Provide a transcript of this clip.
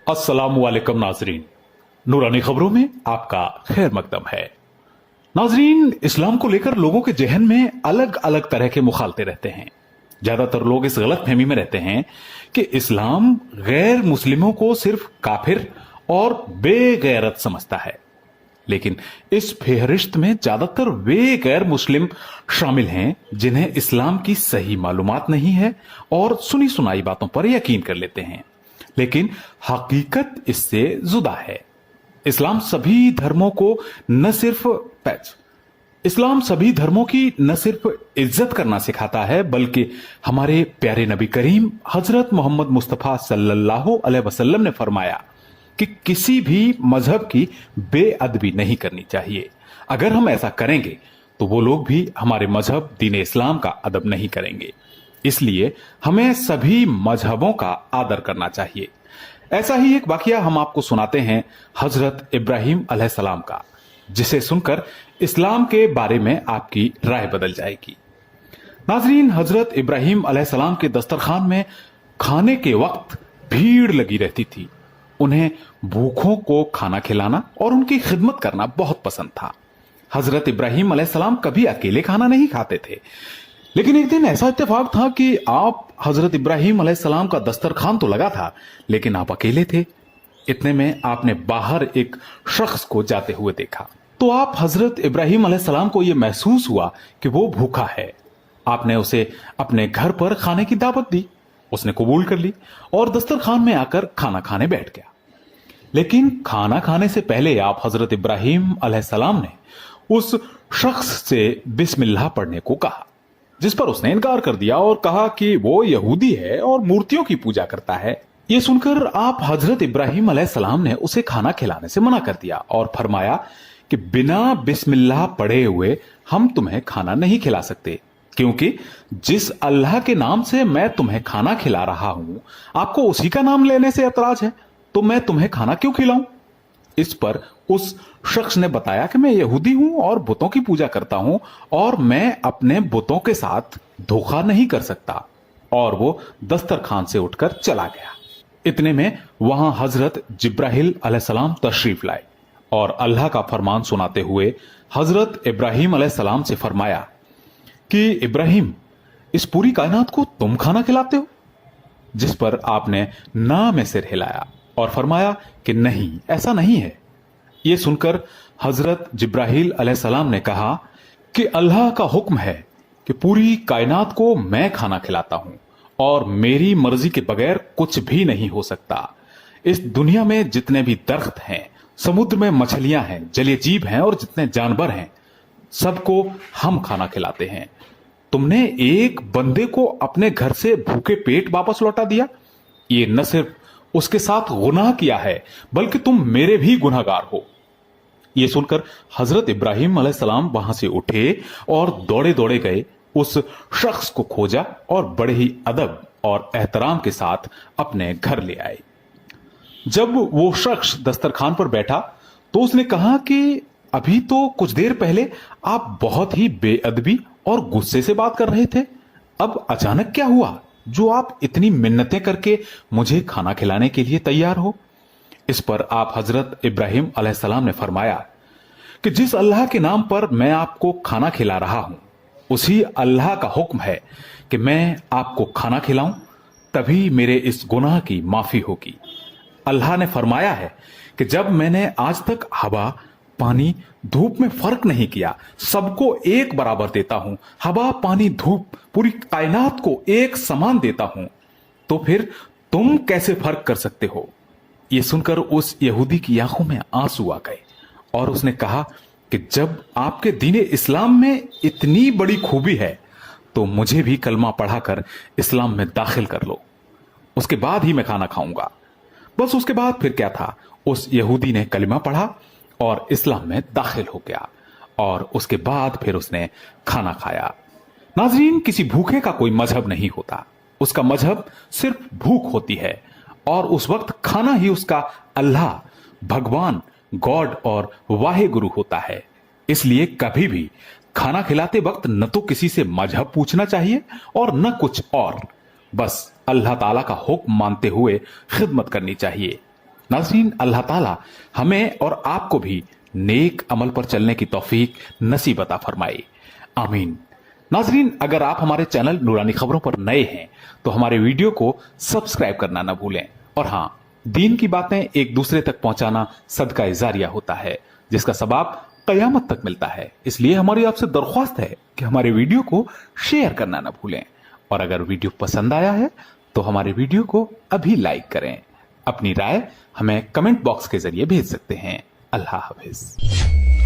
अस्सलामुअलैकुम नाजरीन, नूरानी खबरों में आपका खैर मकदम है। नाजरीन, इस्लाम को लेकर लोगों के जहन में अलग अलग तरह के मुखालते रहते हैं। ज्यादातर लोग इस गलत फहमी में रहते हैं कि इस्लाम गैर मुस्लिमों को सिर्फ काफिर और बेगैरत समझता है, लेकिन इस फेहरिस्त में ज्यादातर वे गैर मुस्लिम शामिल हैं जिन्हें इस्लाम की सही मालूमात नहीं है और सुनी सुनाई बातों पर यकीन कर लेते हैं, लेकिन हकीकत इससे जुदा है। इस्लाम सभी धर्मों की न सिर्फ इज्जत करना सिखाता है, बल्कि हमारे प्यारे नबी करीम हजरत मोहम्मद मुस्तफा सल्लल्लाहु अलैहि वसल्लम ने फरमाया कि किसी भी मजहब की बेअदबी नहीं करनी चाहिए। अगर हम ऐसा करेंगे तो वो लोग भी हमारे मजहब दीन इस्लाम का अदब नहीं करेंगे। इसलिए हमें सभी मजहबों का आदर करना चाहिए। ऐसा ही एक वाकया हम आपको सुनाते हैं हजरत इब्राहिम अलैहिस्सलाम का, जिसे सुनकर इस्लाम के बारे में आपकी राय बदल जाएगी। नाजरीन, हजरत इब्राहिम अलैहिस्सलाम के दस्तरखान में खाने के वक्त भीड़ लगी रहती थी। उन्हें भूखों को खाना खिलाना और उनकी खिदमत करना बहुत पसंद था। हजरत इब्राहिम अलैहिस्सलाम कभी अकेले खाना नहीं खाते थे, लेकिन एक दिन ऐसा इत्तेफाक था कि आप हजरत इब्राहिम अलैहिस्सलाम का दस्तरखान तो लगा था, लेकिन आप अकेले थे। इतने में आपने बाहर एक शख्स को जाते हुए देखा, तो आप हजरत इब्राहिम अलैहिस्सलाम को यह महसूस हुआ कि वो भूखा है। आपने उसे अपने घर पर खाने की दावत दी। उसने कबूल कर ली और दस्तरखान में आकर खाना खाने बैठ गया। लेकिन खाना खाने से पहले आप हजरत इब्राहिम अलैहिस्सलाम ने उस शख्स से बिस्मिल्लाह पढ़ने को कहा, जिस पर उसने इनकार कर दिया और कहा कि वो यहूदी है और मूर्तियों की पूजा करता है। ये सुनकर आप हजरत इब्राहिम अलैहिस्सलाम ने उसे खाना खिलाने से मना कर दिया और फरमाया कि बिना बिस्मिल्लाह पढ़े हुए हम तुम्हें खाना नहीं खिला सकते, क्योंकि जिस अल्लाह के नाम से मैं तुम्हें खाना खिला रहा हूं, आपको उसी का नाम लेने से एतराज है, तो मैं तुम्हें खाना क्यों खिलाऊं? इस पर उस शख्स ने बताया कि मैं यहूदी हूं और बुतों की पूजा करता हूं और मैं अपने बुतों के साथ धोखा नहीं कर सकता, और वो दस्तरखान से उठकर चला गया। इतने में वहां हजरत जिब्राहिल अलैहिस्सलाम तशरीफ लाए और अल्लाह का फरमान सुनाते हुए हजरत इब्राहिम अलैहिस्सलाम से फरमाया कि इब्राहिम, इस पूरी कायनात को तुम खाना खिलाते हो? जिस पर आपने ना में सिर हिलाया और फरमाया कि नहीं, ऐसा नहीं है। यह सुनकर हजरत जिब्राहिल अलैहिस्सलाम ने कहा कि अल्लाह का हुक्म है कि पूरी कायनात को मैं खाना खिलाता हूं और मेरी मर्जी के बगैर कुछ भी नहीं हो सकता। इस दुनिया में जितने भी दरख्त हैं, समुद्र में मछलियां हैं, जलीय जीव हैं और जितने जानवर हैं, सबको हम खाना खिलाते हैं। तुमने एक बंदे को अपने घर से भूखे पेट वापस लौटा दिया। ये न सिर्फ उसके साथ गुनाह किया है, बल्कि तुम मेरे भी गुनहगार हो। यह सुनकर हजरत इब्राहिम अलैहिस्सलाम वहां से उठे और दौड़े दौड़े गए, उस शख्स को खोजा और बड़े ही अदब और एहतराम के साथ अपने घर ले आए। जब वो शख्स दस्तरखान पर बैठा तो उसने कहा कि अभी तो कुछ देर पहले आप बहुत ही बेअदबी और गुस्से से बात कर रहे थे, अब अचानक क्या हुआ जो आप इतनी मिन्नतें करके मुझे खाना खिलाने के लिए तैयार हो? इस पर आप हजरत इब्राहिम अलैहिस्सलाम ने फरमाया कि जिस अल्लाह के नाम पर मैं आपको खाना खिला रहा हूं, उसी अल्लाह का हुक्म है कि मैं आपको खाना खिलाऊं, तभी मेरे इस गुनाह की माफी होगी। अल्लाह ने फरमाया है कि जब मैंने आज तक हवा, पानी, धूप में फर्क नहीं किया, सबको एक बराबर देता हूं, हवा, पानी, धूप, पूरी कायनात को एक समान देता हूं, तो फिर तुम कैसे फर्क कर सकते हो? यह सुनकर उस यहूदी की आंखों में आंसू आ गए और उसने कहा कि जब आपके दीन इस्लाम में इतनी बड़ी खूबी है, तो मुझे भी कलमा पढ़ाकर इस्लाम में दाखिल कर लो, उसके बाद ही मैं खाना खाऊंगा। बस उसके बाद फिर क्या था, उस यहूदी ने कलमा पढ़ा और इस्लाम में दाखिल हो गया और उसके बाद फिर उसने खाना खाया। नाजरीन, किसी भूखे का कोई मजहब नहीं होता, उसका मजहब सिर्फ भूख होती है और उस वक्त खाना ही उसका अल्लाह, भगवान, गॉड और वाहे गुरु होता है। इसलिए कभी भी खाना खिलाते वक्त न तो किसी से मजहब पूछना चाहिए और न कुछ और, बस अल्लाह ताला का हुक्म मानते हुए खिदमत करनी चाहिए। नाज़रीन, अल्लाह ताला हमें और आपको भी नेक अमल पर चलने की तौफीक नसीब अता फरमाए, आमीन। नाज़रीन, अगर आप हमारे चैनल नूरानी खबरों पर नए हैं तो हमारे वीडियो को सब्सक्राइब करना न भूलें। और हाँ, दीन की बातें एक दूसरे तक पहुंचाना सदका जारिया होता है, जिसका सवाब कयामत तक मिलता है। इसलिए हमारी आपसे दरख्वास्त है कि हमारे वीडियो को शेयर करना न भूलें। और अगर वीडियो पसंद आया है तो हमारे वीडियो को अभी लाइक करें। अपनी राय हमें कमेंट बॉक्स के जरिए भेज सकते हैं। अल्लाह हाफिज।